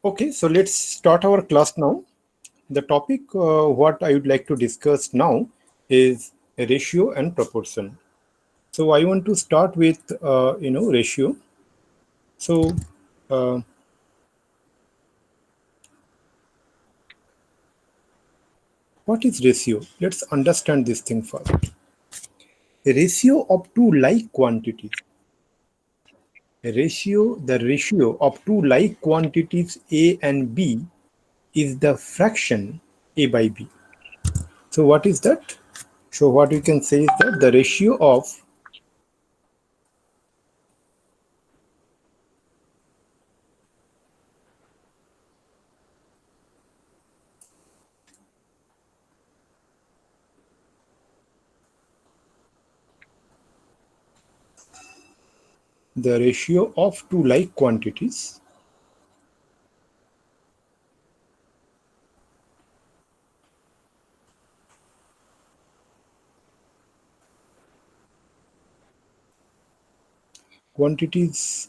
Okay, so let's start our class now. The topic what I would like to discuss now is a ratio and proportion. So I want to start with ratio. So what is ratio? Let's understand this thing first. A ratio of two like quantities. The ratio of two like quantities A and B is the fraction A by B. So what is that? So what we can say is that the ratio of two like quantities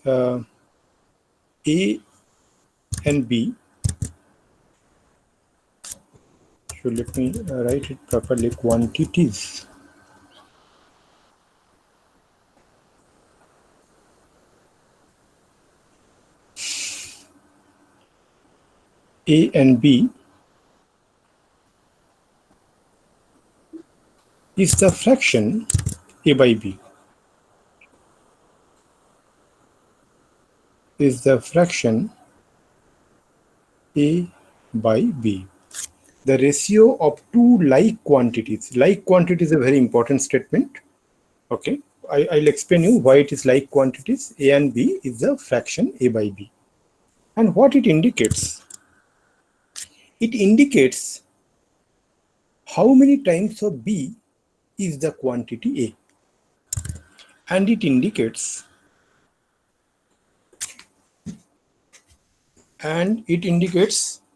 A and B. So let me write it properly. Quantities A and B is the fraction A by B. Is the fraction A by B. The ratio of two like quantities. Like quantity is a very important statement. Okay, I'll explain you why it is like quantities. A and B is the fraction A by B. And what it indicates? It indicates how many times of B is the quantity A. And it indicates and it indicates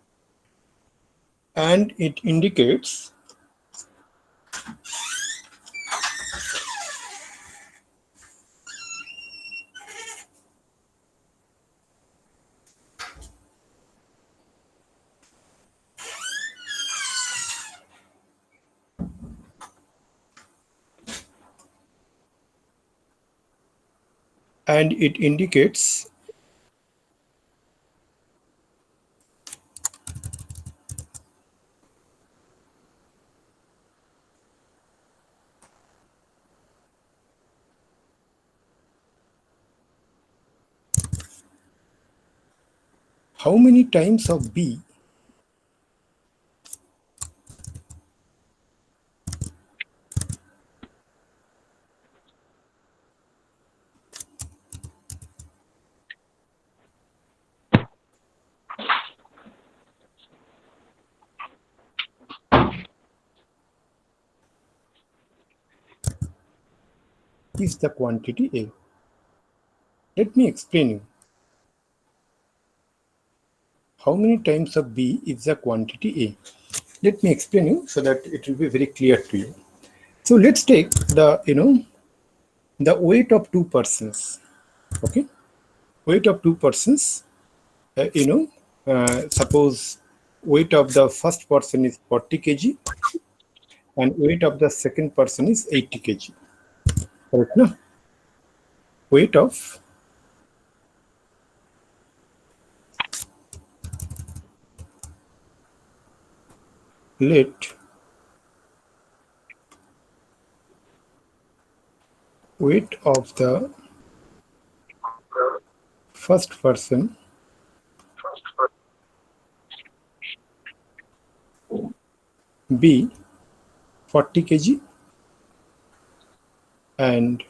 how many times of B is the quantity A. Let me explain you. How many times of B is the quantity A? Let me explain you so that it will be very clear to you. So let's take the the weight of two persons. Okay, weight of two persons. Suppose weight of the first person is 40 kg and weight of the second person is 80 kg. Correct, no? Weight of weight of the first person be 40 kg and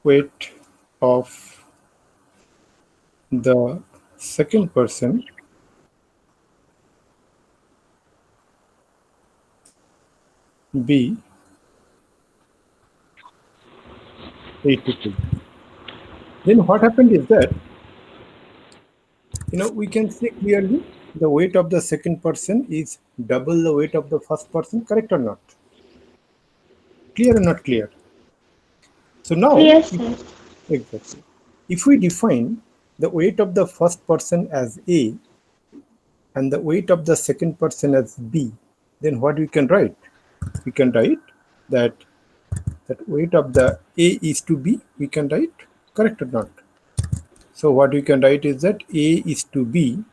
weight of the second person be 80 kg. Then what happened is that we can say clearly the weight of the second person is double the weight of the first person. Correct or not? Clear or not clear? So now, Yes, sir. exactly. If we define the weight of the first person as A and the weight of the second person as B, then what we can write? We can write that weight of the A is to B, we can write, correct or not? So what we can write is that A is to B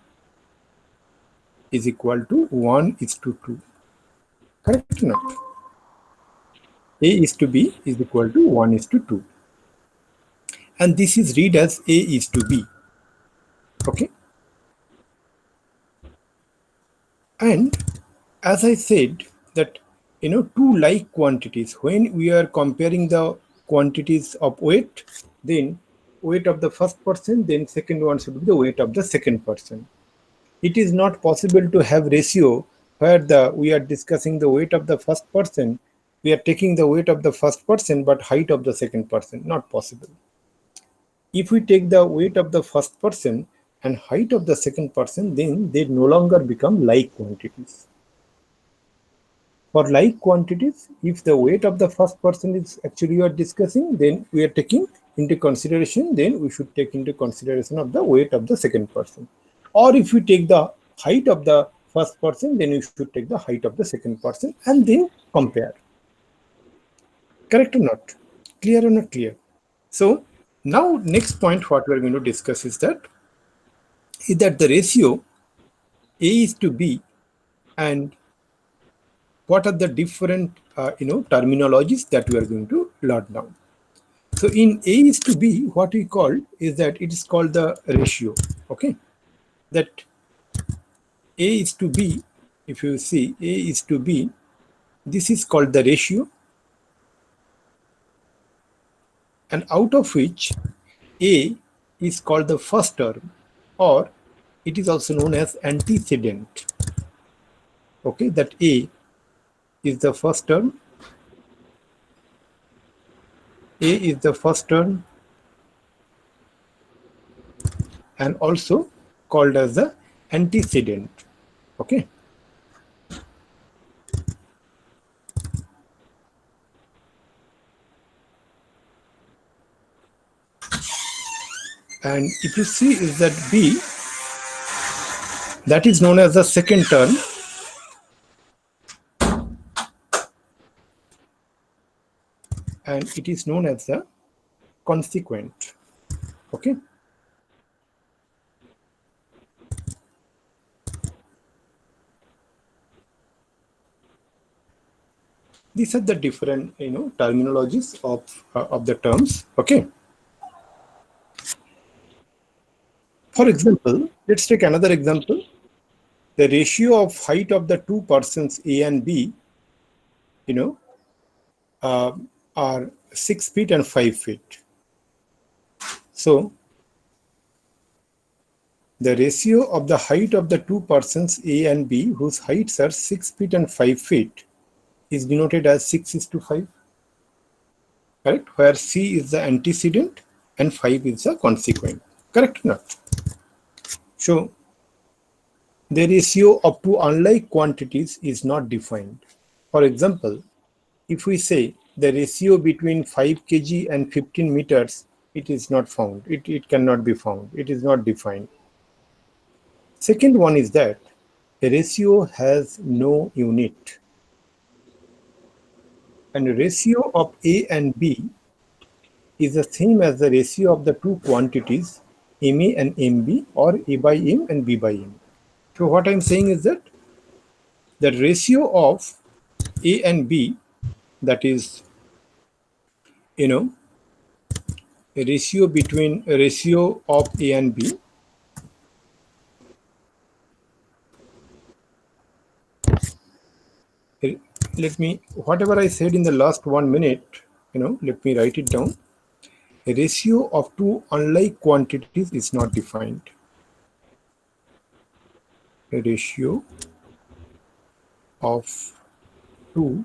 is equal to 1 is to 2, correct or not? A is to B is equal to 1 is to 2. And this is read as A is to B, okay? And as I said that, two like quantities, when we are comparing the quantities of weight, then weight of the first person, then second one should be the weight of the second person. It is not possible to have ratio where we are discussing the weight of the first person, we are taking the weight of the first person but height of the second person, not possible. If we take the weight of the first person and height of the second person, then they no longer become like quantities. For like quantities, if the weight of the first person is actually you are discussing, then we are taking into consideration, then we should take into consideration of the weight of the second person. Or if we take the height of the first person, then you should take the height of the second person and then compare. Correct or not? Clear or not clear? So now next point what we are going to discuss is that the ratio A is to B and what are the different terminologies that we are going to learn now. So in A is to B, what we call is that it is called the ratio. Okay, that A is to B, if you see A is to B, this is called the ratio, and out of which A is called the first term, or it is also known as antecedent. Okay, that A is the first term, A is the first term, and also called as the antecedent. Okay. And if you see is that B, that is known as the second term, and it is known as the consequent. Okay. These are the different terminologies of the terms. Okay. For example, let's take another example. The ratio of height of the two persons A and B, uh, are 6 feet and 5 feet. So the ratio of the height of the two persons A and B whose heights are 6 feet and 5 feet is denoted as 6 is to 5. Correct? Where C is the antecedent and 5 is the consequent. Correct or not? So the ratio of two unlike quantities is not defined. For example, if we say the ratio between 5 kg and 15 meters, it is not found. It cannot be found. It is not defined. Second one is that a ratio has no unit. And a ratio of A and B is the same as the ratio of the two quantities MA and MB, or A by M and B by M. So what I'm saying is that the ratio of A and B, that is, a ratio between a ratio of A and B, let me, whatever I said in the last 1 minute, let me write it down. A ratio of two unlike quantities is not defined. A ratio of two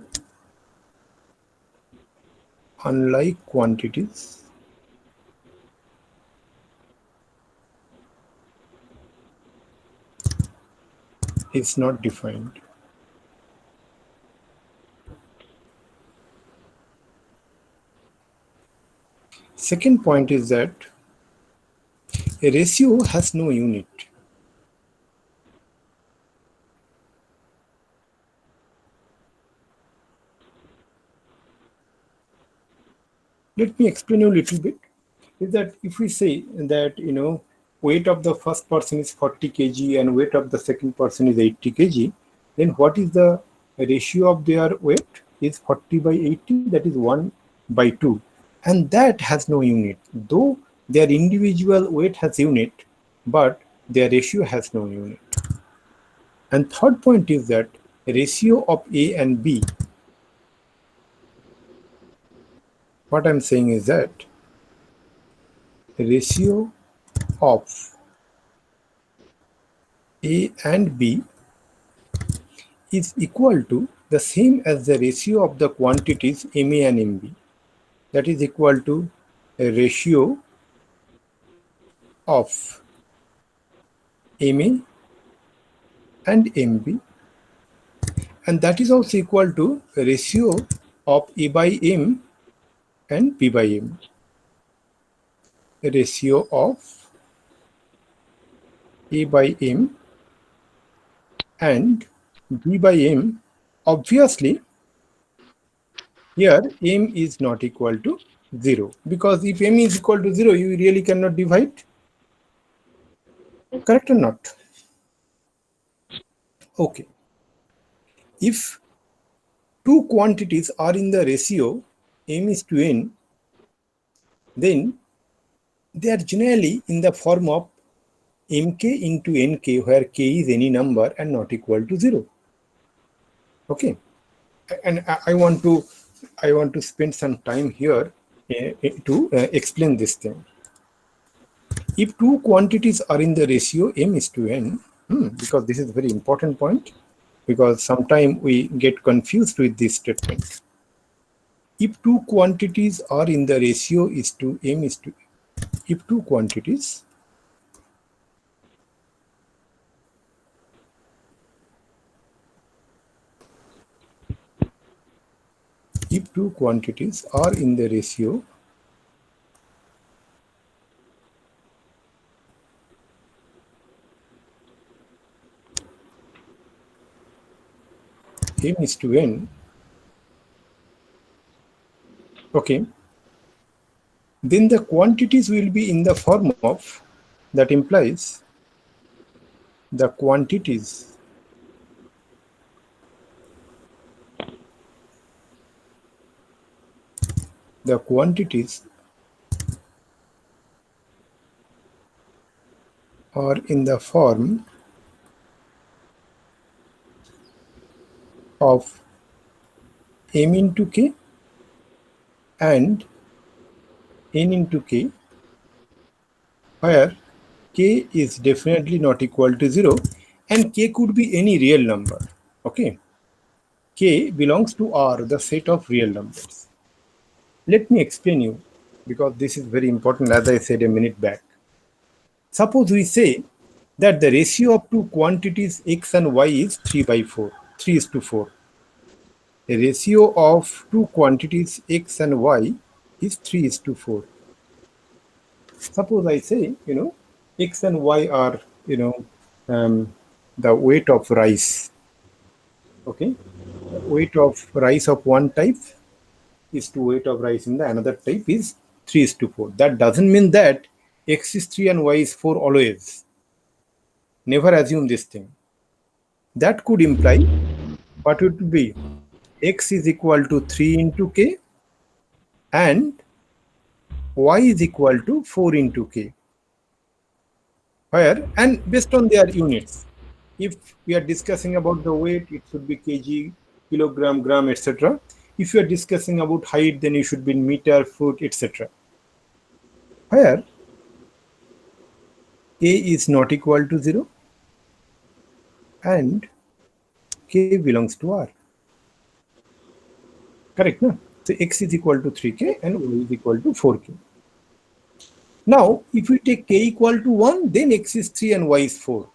unlike quantities is not defined. Second point is that a ratio has no unit. Let me explain you a little bit. Is that if we say that weight of the first person is 40 kg and weight of the second person is 80 kg, then what is the ratio of their weight? Is 40 by 80, that is 1 by 2, and that has no unit. Though their individual weight has unit, but their ratio has no unit. And third point is that ratio of A and B. What I'm saying is that ratio of A and B is equal to the same as the ratio of the quantities MA and MB. That is equal to a ratio of MA and MB, and that is also equal to a ratio of A by M and B by M. A ratio of A by M and B by M. Obviously, here M is not equal to 0, because if M is equal to 0, you really cannot divide. Correct or not? Okay. If two quantities are in the ratio M is to N, then they are generally in the form of Mk into Nk, where k is any number and not equal to 0. Okay. And I want to spend some time here to explain this thing. If two quantities are in the ratio M is to N, because this is a very important point, because sometimes we get confused with this statement. If two quantities are in the ratio is to M is to, if two quantities are in the ratio M is to N, okay, then the quantities will be in the form of, that implies the quantities are in the form of M into K and N into K, where K is definitely not equal to 0, and K could be any real number. Okay. K belongs to R, the set of real numbers. Let me explain you, because this is very important, as I said a minute back. Suppose we say that the ratio of two quantities X and Y is 3 by 4, 3 is to 4. A ratio of two quantities X and Y is 3 is to 4. Suppose I say, X and Y are, the weight of rice. Okay. The weight of rice of one type is to weight of rice in the another type is 3 is to 4. That doesn't mean that X is 3 and Y is 4 always. Never assume this thing. That could imply, what would be? X is equal to 3 into K and Y is equal to 4 into K. Where, and based on their units. If we are discussing about the weight, it should be kg, kilogram, gram, etc. If you are discussing about height, then you should be in meter, foot, etc. Where K is not equal to 0 and K belongs to R. Correct, no? So X is equal to 3K and Y is equal to 4K. Now, if we take K equal to 1, then X is 3 and Y is 4.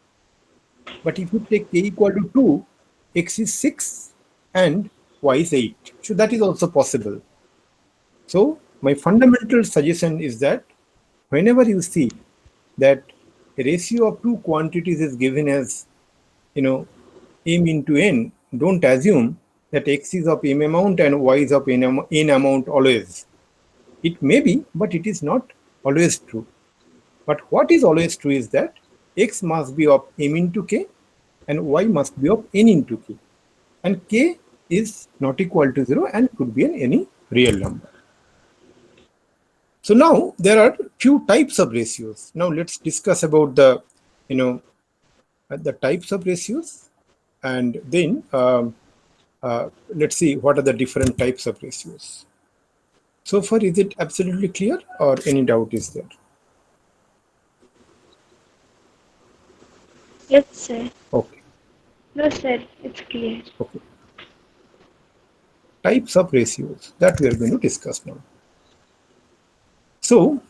But if you take K equal to 2, X is 6 and Y is 8. So that is also possible. So my fundamental suggestion is that whenever you see that a ratio of two quantities is given as, m into n, don't assume that x is of m amount and y is of n amount always. It may be, but it is not always true. But what is always true is that x must be of m into k and y must be of n into k. And k is not equal to 0 and could be any real number. So now there are few types of ratios. Now let's discuss about the, the types of ratios, and then let's see what are the different types of ratios. So far, is it absolutely clear or any doubt is there? Yes, sir. Okay. No, sir, it's clear. Okay. Types of ratios that we are going to discuss now. So,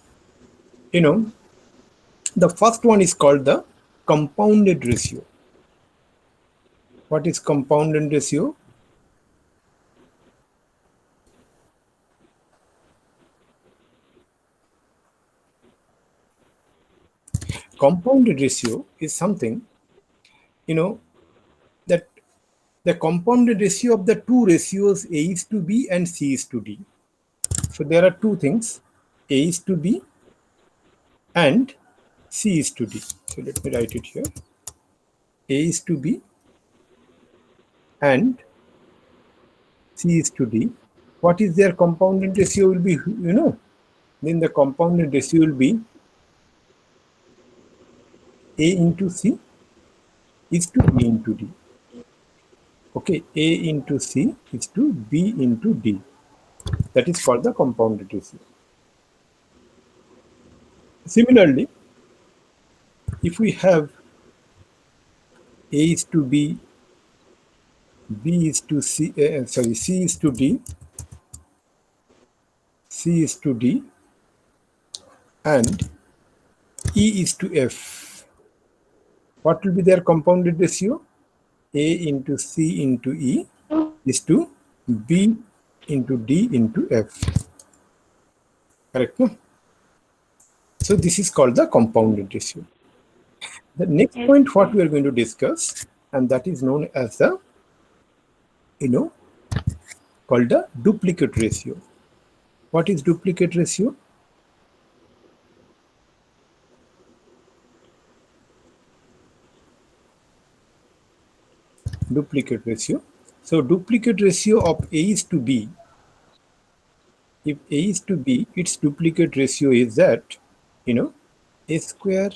the first one is called the compounded ratio. What is compounded ratio? Compounded ratio is something, that the compounded ratio of the two ratios A is to B and C is to D. So there are two things, A is to B and C is to D. So let me write it here. A is to B and C is to D. What is their compounded ratio will be, then the compounded ratio will be A into C is to B into D. Okay, A into C is to B into D. That is called the compounded ratio. Similarly, if we have A is to B, B is to C, C is to D, C is to D, and E is to F, what will be their compounded ratio? A into C into E is to B into D into F. Correct? No? So this is called the compounded ratio. The next Yes, point what sir. we are going to discuss, and that is known as the, called the duplicate ratio. What is duplicate ratio? Duplicate ratio. So duplicate ratio of A is to B. If A is to B, its duplicate ratio is that, A square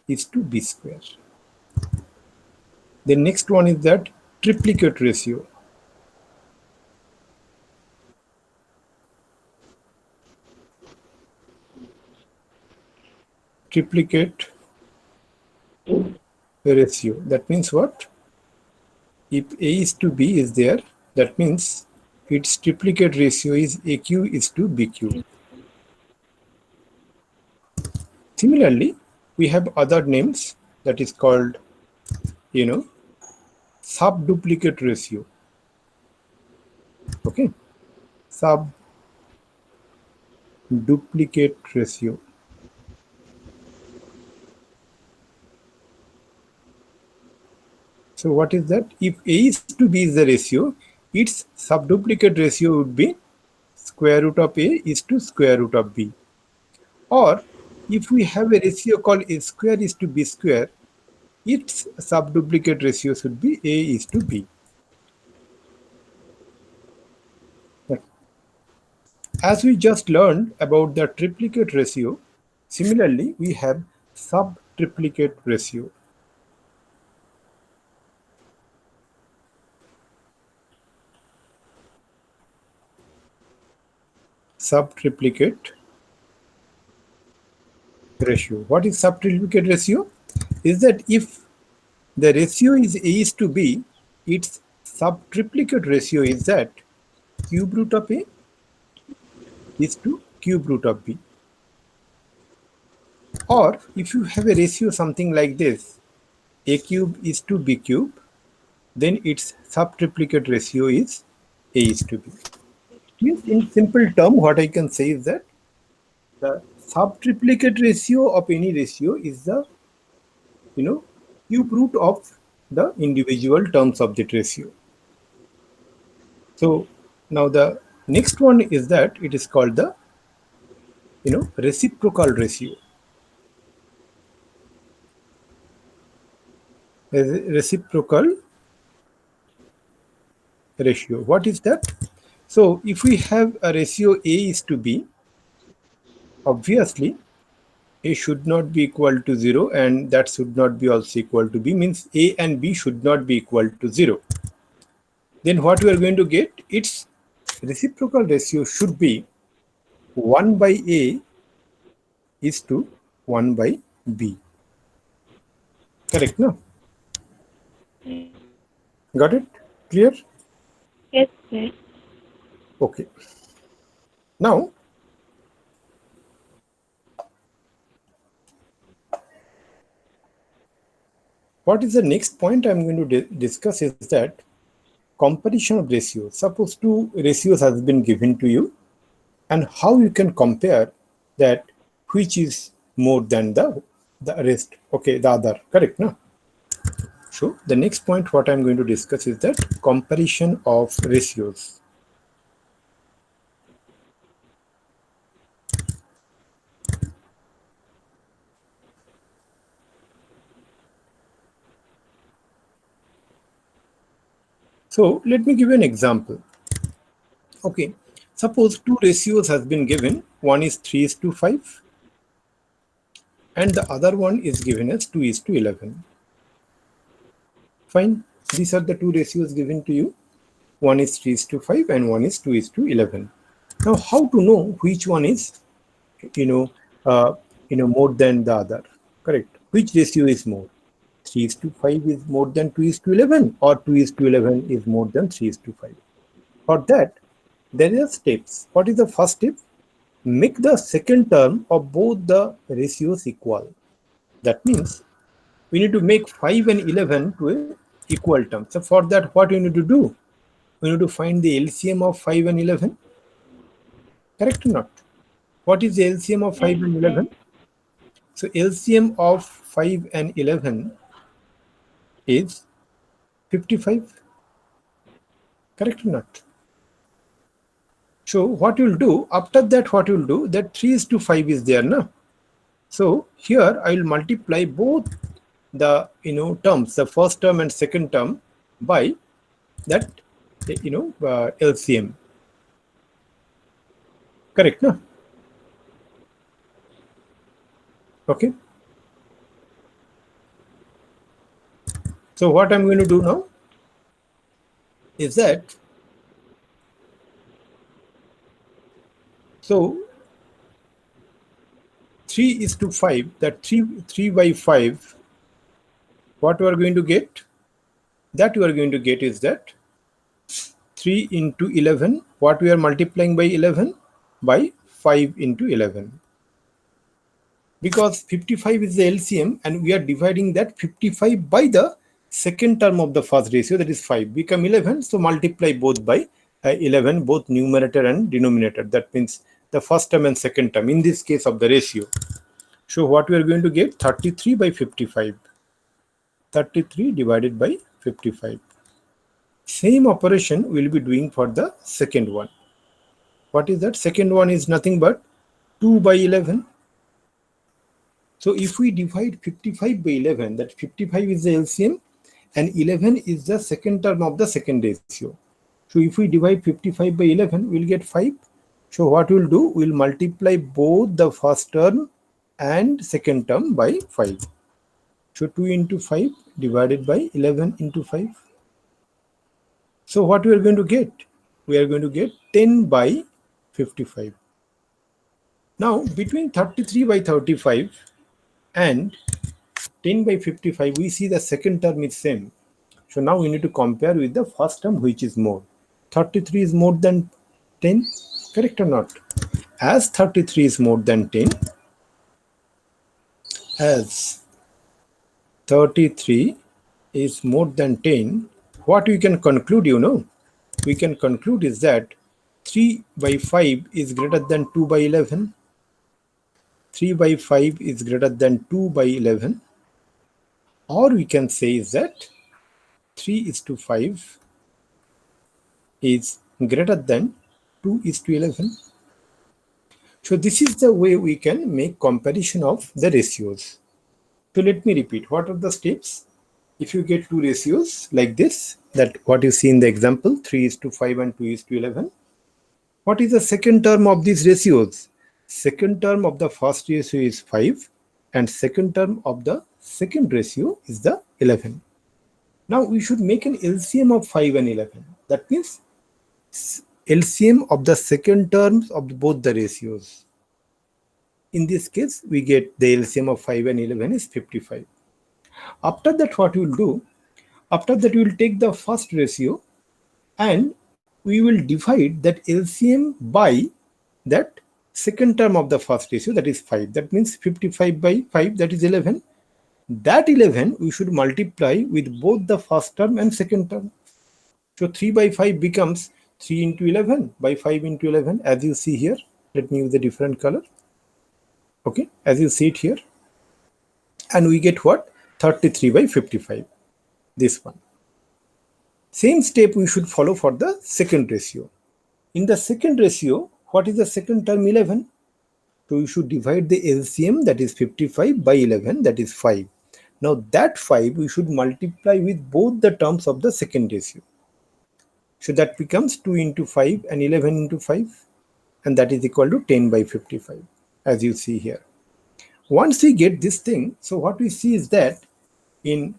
is to B square. The next one is that triplicate ratio. Triplicate ratio. That means what? If A is to B is there, that means its triplicate ratio is AQ is to BQ. Similarly, we have other names that is called, sub-duplicate ratio. Okay, sub-duplicate ratio. So what is that? If A is to B is the ratio, its sub-duplicate ratio would be square root of A is to square root of B. Or if we have a ratio called A square is to B square, its sub-duplicate ratio should be A is to B. As we just learned about the triplicate ratio, similarly we have sub-triplicate ratio. Sub-triplicate ratio. What is sub-triplicate ratio? Is that if the ratio is A is to B, its sub-triplicate ratio is that cube root of A is to cube root of B. Or if you have a ratio something like this, A cube is to B cube, then its sub-triplicate ratio is A is to B. Means in simple term, what I can say is that the Sub-triplicate ratio of any ratio is the cube root of the individual terms of that ratio. So now the next one is that it is called the reciprocal ratio. Reciprocal ratio. What is that? So if we have a ratio A is to B, obviously A should not be equal to 0 and that should not be also equal to B, means A and B should not be equal to 0. Then what we are going to get, its reciprocal ratio should be 1 by A is to 1 by B. Correct, no? Got it? Clear? Yes, sir. Okay. Now, what is the next point I'm going to discuss is that comparison of ratios. Suppose two ratios has been given to you and how you can compare that which is more than the rest. Okay, the other. Correct, no? So the next point what I'm going to discuss is that comparison of ratios. So let me give you an example. Okay, suppose two ratios has been given. One is 3:5 and the other one is given as 2:11. Fine. These are the two ratios given to you. One is 3:5 and one is 2:11. Now, how to know which one is, more than the other? Correct. Which ratio is more? 3:5 is more than 2:11, or 2:11 is more than 3:5. For that, there are steps. What is the first step? Make the second term of both the ratios equal. That means we need to make 5 and 11 to a equal term. So for that, what we need to do? We need to find the LCM of 5 and 11. Correct or not? What is the LCM of 5 and 11? So LCM of 5 and 11 is 55. Correct or not? So what you'll do, after that what you'll do, that 3:5 is there, no? So here I will multiply both the terms, the first term and second term, by that LCM. Correct, no? Okay. So what I'm going to do now is that, so 3:5, that 3 by 5, what we are going to get? That we are going to get is that 3 into 11, what we are multiplying by 11? By 5 into 11. Because 55 is the LCM and we are dividing that 55 by the second term of the first ratio, that is 5, become 11. So multiply both by 11, both numerator and denominator. That means the first term and second term in this case of the ratio. So what we are going to get? 33 by 55. 33 divided by 55. Same operation we will be doing for the second one. What is that? Second one is nothing but 2 by 11. So if we divide 55 by 11, that 55 is the LCM and 11 is the second term of the second ratio. So if we divide 55 by 11, we'll get 5. So what we'll do, we'll multiply both the first term and second term by 5. So 2 into 5 divided by 11 into 5. So what we are going to get? We are going to get 10 by 55. Now between 33 by 35 and 10 by 55, we see the second term is same. So now we need to compare with the first term, which is more. 33 is more than 10, correct or not? As 33 is more than 10, as 33 is more than 10, what we can conclude, we can conclude is that 3 by 5 is greater than 2 by 11. 3 by 5 is greater than 2 by 11, or we can say is that 3:5 is greater than 2:11. So this is the way we can make comparison of the ratios. So let me repeat, what are the steps? If you get two ratios like this, that what you see in the example, 3:5 and 2:11, what is the second term of these ratios? Second term of the first ratio is 5 and second term of the second ratio is the 11. Now we should make an LCM of 5 and 11. That means LCM of the second terms of both the ratios. In this case, we get the LCM of 5 and 11 is 55. After that, what we will do, after that we will take the first ratio and we will divide that LCM by that second term of the first ratio, that is 5. That means 55 by 5, that is 11. That 11 we should multiply with both the first term and second term. So 3 by 5 becomes 3 into 11 by 5 into 11, as you see here. Let me use a different color. Okay, as you see it here. And we get what? 33 by 55. This one. Same step we should follow for the second ratio. In the second ratio, what is the second term? 11. So we should divide the LCM, that is 55 by 11, that is 5. Now that 5 we should multiply with both the terms of the second ratio. So that becomes 2 into 5 and 11 into 5, and that is equal to 10 by 55, as you see here. Once we get this thing, so what we see is that in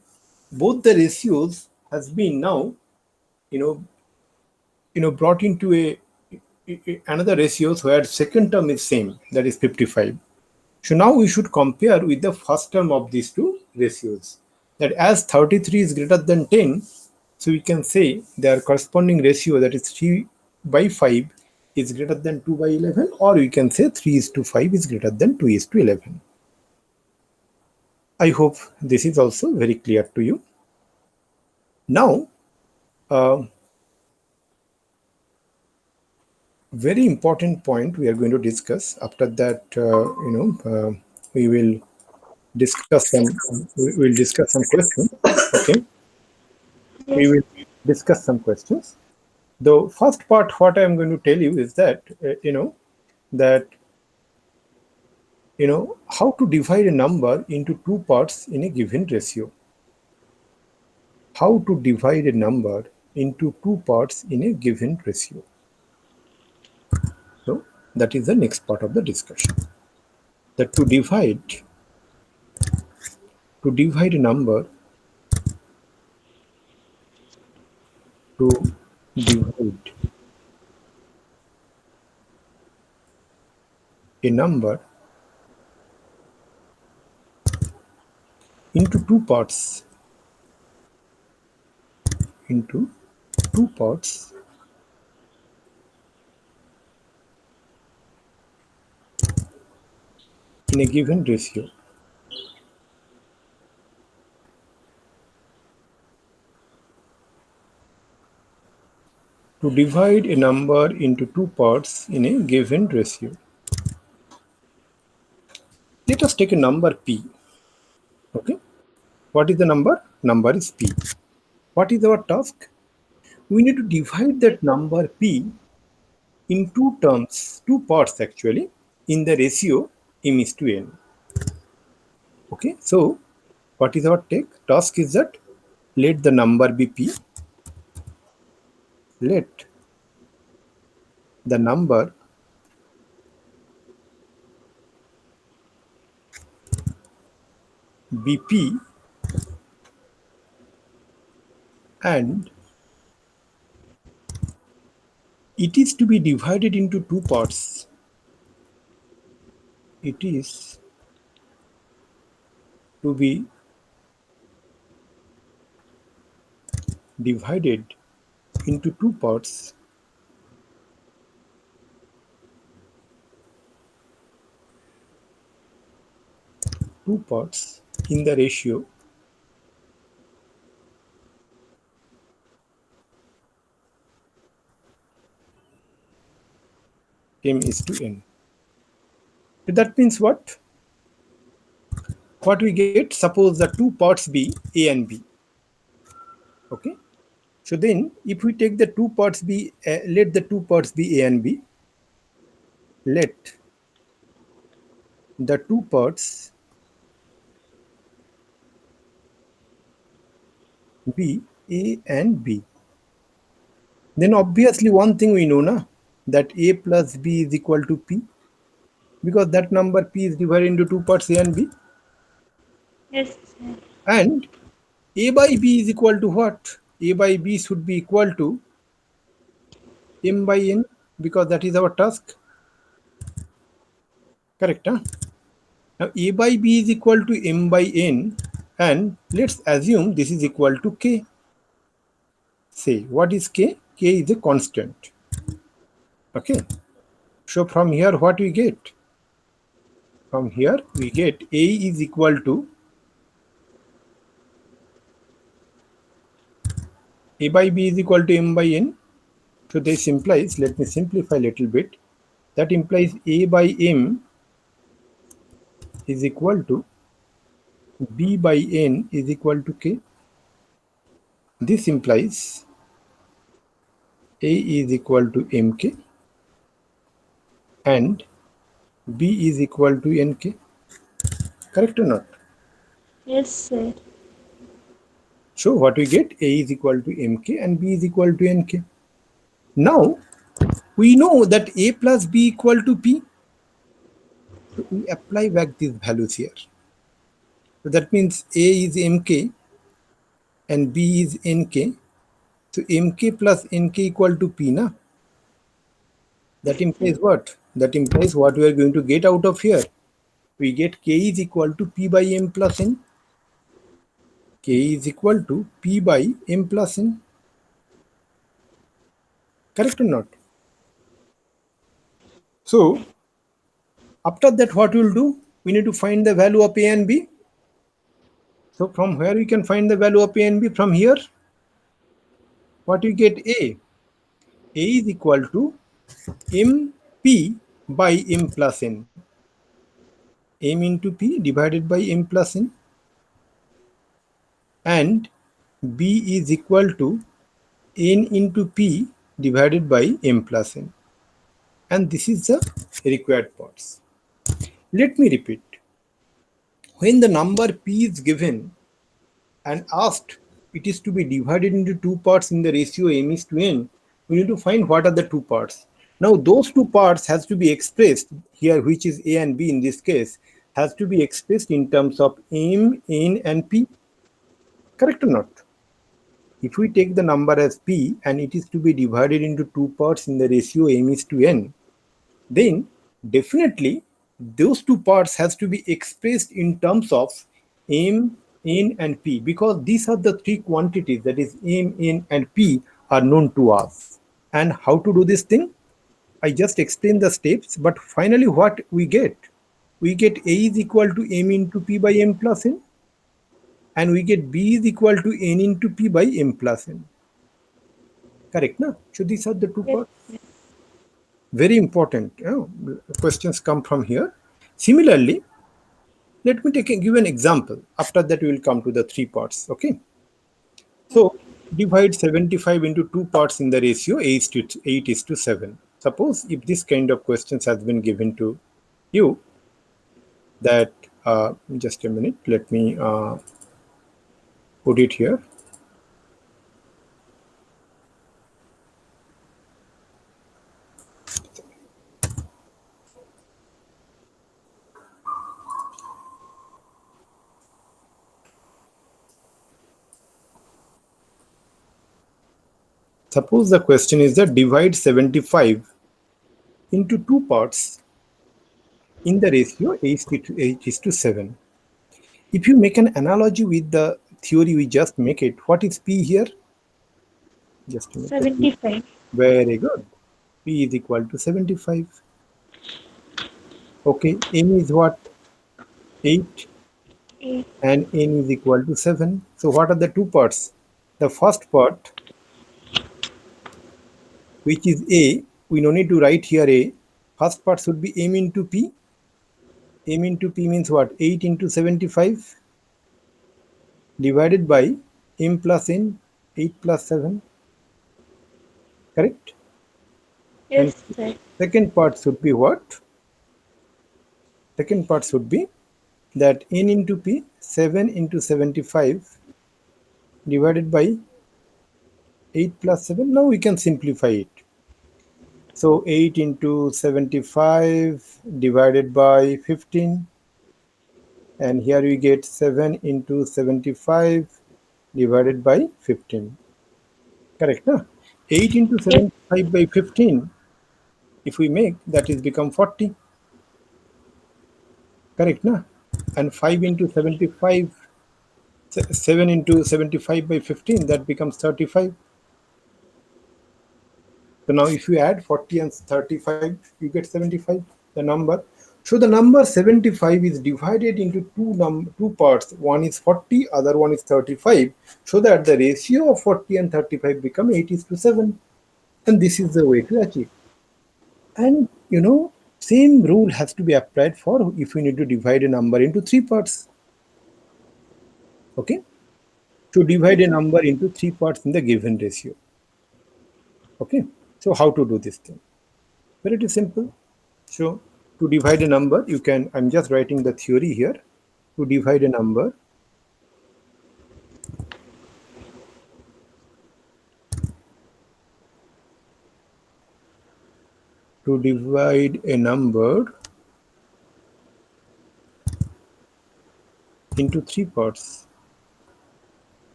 both the ratios has been now, brought into another ratios where second term is same, that is 55. So now we should compare with the first term of these two ratios. That as 33 is greater than 10, so we can say their corresponding ratio, that is 3 by 5 is greater than 2 by 11, or we can say 3:5 is greater than 2:11. I hope this is also very clear to you. Now, very important point we are going to discuss. After that, we will discuss some questions. Okay, we will discuss some questions. The first part, what I am going to tell you is that how to divide a number into two parts in a given ratio. How to divide a number into two parts in a given ratio. So that is the next part of the discussion. That to divide a number to divide a number into two parts in a given ratio. To divide a number into two parts in a given ratio. Let us take a number p. Okay, what is the number? Number is p. What is our task? We need to divide that number p in two terms, two parts actually, in the ratio m is to n. Okay, so what is our task is that let the number be p, let the number be p, and it is to be divided into two parts. It is to be divided into two parts in the ratio m is to n. So that means what? what we get, suppose the two parts be A and B. Okay, so then if we take the two parts be, let the two parts be A and B, let the two parts be A and B, then obviously one thing we know na, that A plus B is equal to P, because that number P is divided into two parts A and B, Yes, sir. and A by B is equal to what? A by B should be equal to M by N, because that is our task. Correct, huh? Now A by B is equal to M by N, and let's assume this is equal to K. Say, what is K? K is a constant. Okay, so from here what we get? From here we get A is equal to A by B is equal to M by N. So this implies, let me simplify a little bit, that implies A by M is equal to B by N is equal to K. This implies A is equal to Mk and B is equal to Nk. Correct or not? Yes, sir. So what we get, A is equal to Mk and B is equal to Nk. Now we know that A plus B equal to P. So we apply back these values here. So that means A is Mk and B is Nk. So Mk plus Nk equal to P, na? That implies what? That implies what we are going to get out of here. We get K is equal to P by M plus N. K is equal to P by M plus N. Correct or not? So after that, what we'll do? We need to find the value of A and B. So from where we can find the value of A and B? From here, what we get? A. A is equal to MP by M plus N. M into P divided by M plus N. And B is equal to N into P divided by M plus N. And this is the required parts. Let me repeat. When the number P is given and asked it is to be divided into two parts in the ratio M is to N, we need to find what are the two parts. Now those two parts has to be expressed here, which is A and B in this case, has to be expressed in terms of M, N and P. Correct or not? If we take the number as P and it is to be divided into two parts in the ratio M is to N, then definitely those two parts has to be expressed in terms of M, N and P, because these are the three quantities, that is M, N and P, are known to us. And how to do this thing? I just explained the steps, but finally what we get? We get A is equal to M into P by M plus N, and we get B is equal to N into P by M plus N. Correct, na? So these are the two Yes, parts. sir. Very important, questions come from here. Similarly, let me give an example. After that, we will come to the three parts. Okay. So divide 75 into two parts in the ratio 8 is to 7. Suppose if this kind of questions has been given to you, that just a minute, let me put it here. Suppose the question is that divide 75 into two parts in the ratio 8 is to 7. If you make an analogy with the theory we just make it, what is P here? Just a minute. 75. Very good. P is equal to 75. Okay, M is what? 8 8. and N is equal to 7. So what are the two parts? The first part, which is A, we no need to write here A. First part should be M into P. M into P means what? 8 into 75 divided by M plus N, 8 plus 7, correct? And Yes, sir. second part should be what? Second part should be that N into P, 7 into 75 divided by 8 plus 7. Now we can simplify it. So 8 into 75 divided by 15, and here we get 7 into 75 divided by 15. Correct, no? 8 into Yes, 75 by 15, if we make, that is become 40. Correct, no? And 5 into 75, 7 into 75 by 15, that becomes 35. So now if you add 40 and 35, you get 75, the number. So the number 75 is divided into two parts. One is 40, other one is 35. So that the ratio of 40 and 35 become 8 is to 7. And this is the way to achieve. And same rule has to be applied for if we need to divide a number into three parts. Okay? To divide a number into three parts in the given ratio. Okay? So how to do this thing? Very simple. So to divide a number, you can, I'm just writing the theory here. To divide a number, to divide a number into three parts.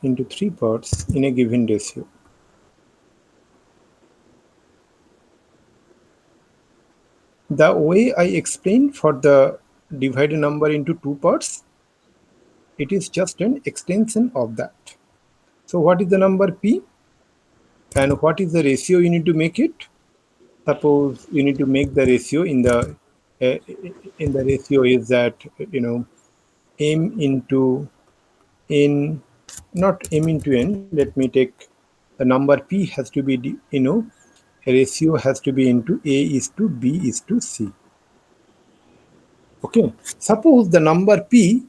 Into three parts in a given ratio. The way I explained for the divide a number into two parts, it is just an extension of that. So what is the number P and what is the ratio you need to make it? Suppose you need to make the ratio uh, in the ratio is that m into n, not m into n. Let me take the number P has to be a ratio has to be into A is to B is to C. Okay. Suppose the number P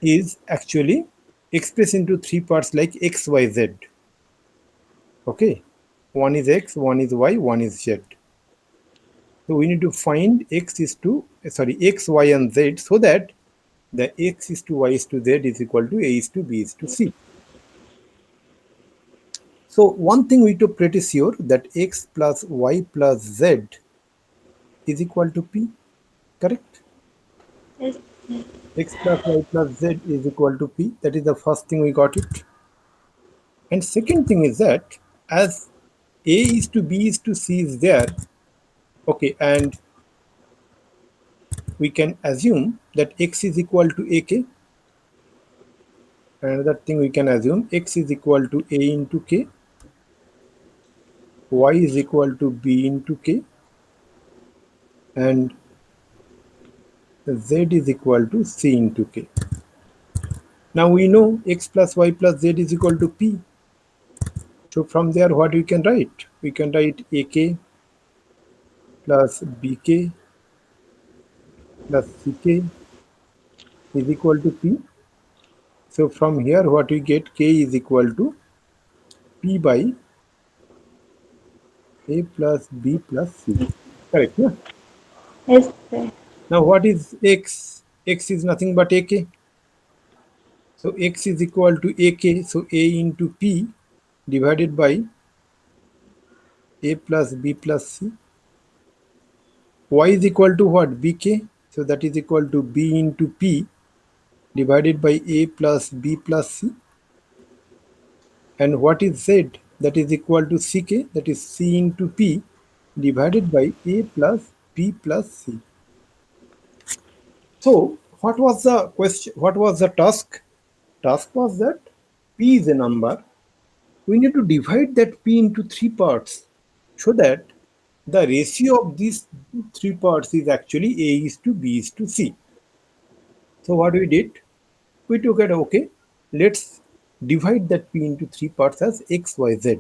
is actually expressed into three parts like x, y, z. Okay. One is x, one is y, one is z. So we need to find x, y, and z so that the x is to y is to z is equal to A is to B is to C. So one thing we took pretty sure that x plus y plus z is equal to P, correct? yes, X plus y plus z is equal to P. That is the first thing we got it. And second thing is that as A is to B is to C is there, okay, and we can assume that x is equal to AK. Another thing we can assume x is equal to A into K, y is equal to B into K, and z is equal to C into K. Now we know x plus y plus z is equal to P. So from there, what we can write? We can write AK plus BK plus CK is equal to P. So from here, what we get? K is equal to P by A plus B plus C. Correct, yeah? yes, sir. Now what is X? X is nothing but AK. So X is equal to AK. So A into P divided by A plus B plus C. Y is equal to what? BK. So that is equal to B into P divided by A plus B plus C. And what is Z? That is equal to CK, that is C into P divided by A plus B plus C. So what was the question? What was the task? Task was that P is a number. We need to divide that P into three parts so that the ratio of these three parts is actually A is to B is to C. So what we did? We took it, okay, let's divide that P into three parts as X, Y, Z.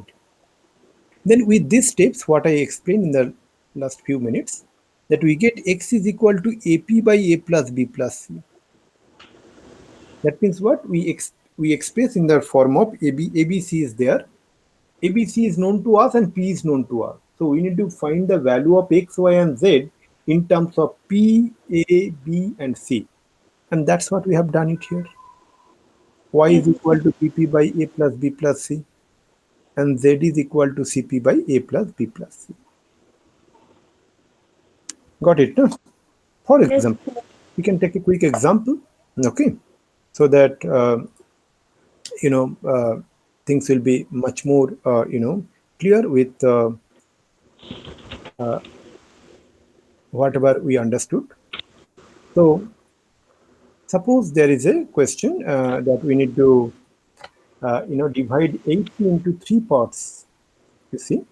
Then with these steps, what I explained in the last few minutes, that we get x is equal to AP by A plus B plus C. That means what? We express in the form of ABC is there. ABC is known to us and P is known to us. So we need to find the value of X, Y, and Z in terms of P, A, B, and C. And that's what we have done it here. Y Yes, is equal to PP by A plus B plus C. And Z is equal to CP by A plus B plus C. Got it, no? For yes, example, sir. we can take a quick example, okay? So that, you know, things will be much more, clear with whatever we understood. So suppose there is a question that we need to, divide 80 into three parts. You see,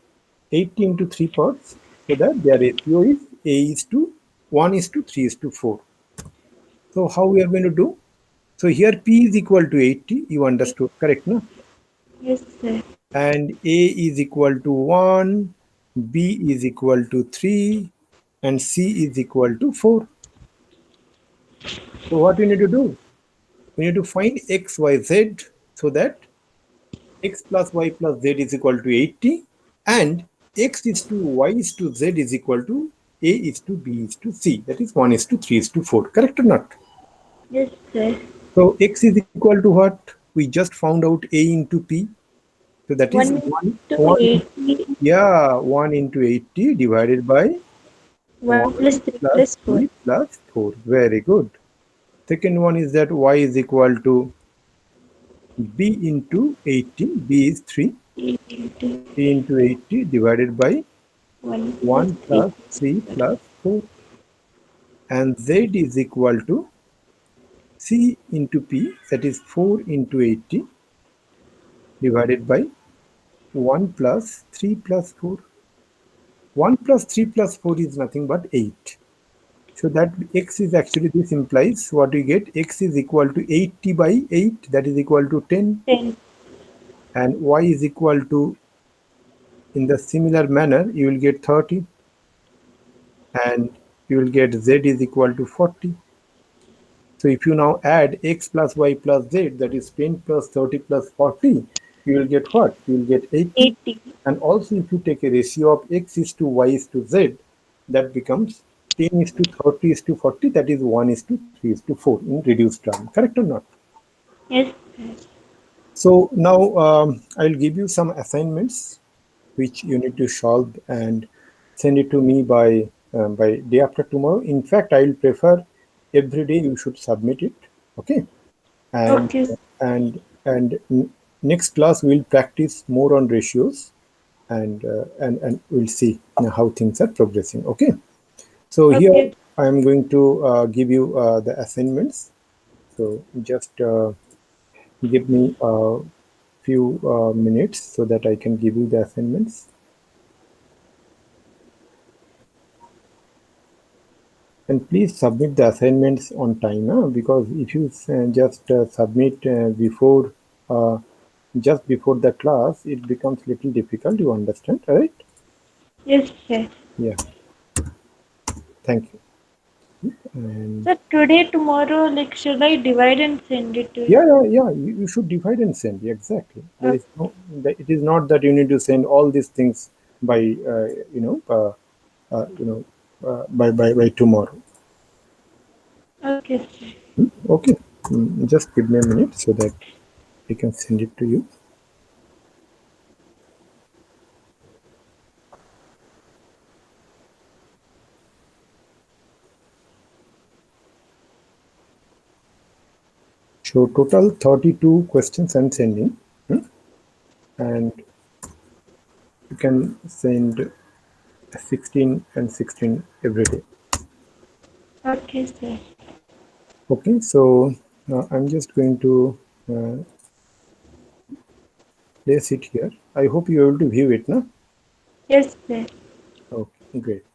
80 into three parts, so that their ratio is A is to 1 is to 3 is to 4. So how we are going to do? So here P is equal to 80. You understood, correct, no? Yes, sir. And A is equal to 1, B is equal to 3, and C is equal to 4. So what we need to do? We need to find X, Y, Z, so that X plus Y plus Z is equal to 80, and X is to Y is to Z is equal to A is to B is to C. That is 1 is to 3 is to 4. Correct or not? Yes, sir. So X is equal to what? We just found out A into P. So that is 1 to 1, 80, yeah, 1 into 80 divided by 1 1 plus 3 plus plus 4. 3 plus 4. Very good. Second one is that Y is equal to B into 80. B is 3. 8 into 3 into 80 divided by 1 plus 1 3 plus plus 3 4. plus 4. And Z is equal to C into P, that is 4 into 80 divided by 1 plus 3 plus 4. 1 plus 3 plus 4 is nothing but 8. So that X is actually, this implies what we get, X is equal to 80 by 8, that is equal to 10, 10. and Y is equal to, in the similar manner, you will get 30, and you will get Z is equal to 40. So if you now add X plus Y plus Z, that is 10 plus 30 plus 40, you will get what? You will get 80. 80. And also if you take a ratio of X is to Y is to Z, that becomes 10 is to 30 is to 40, that is 1 is to 3 is to 4 in reduced term. Correct or not? Yes, sir. So now I'll give you some assignments which you need to solve and send it to me by day after tomorrow. In fact, I will prefer every day you should submit it. Okay, and Okay. and next class we'll practice more on ratios, and we'll see how things are progressing. Okay, so here Okay. I am going to give you the assignments. So just give me a few minutes so that I can give you the assignments. And please submit the assignments on time, because if you just submit uh, just before the class, it becomes little difficult. You understand, right? Yes, sir. Yeah. Thank you. And So today, tomorrow, like, should I divide and send it to you? yeah. You should divide and send. Yeah, exactly. There Okay. is no. It is not that you need to send all these things by by tomorrow. Okay, sir. Okay. Just give me a minute so that I can send it to you. So total 32 questions I'm sending, and you can send 16 and 16 every day. Okay, sir. Okay, so I'm just going to uh, place it here. I hope you're able to view it, no? Yes, sir. Okay, great.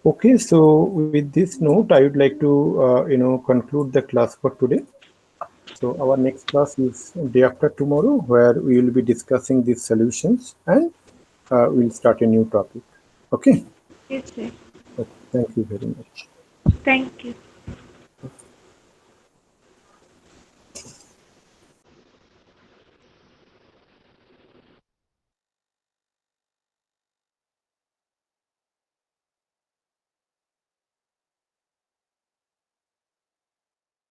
Okay, so with this note, I would like to conclude the class for today. So our next class is day after tomorrow, where we will be discussing these solutions and we'll start a new topic. Okay. Yes, sir. Okay. Thank you very much. Thank you.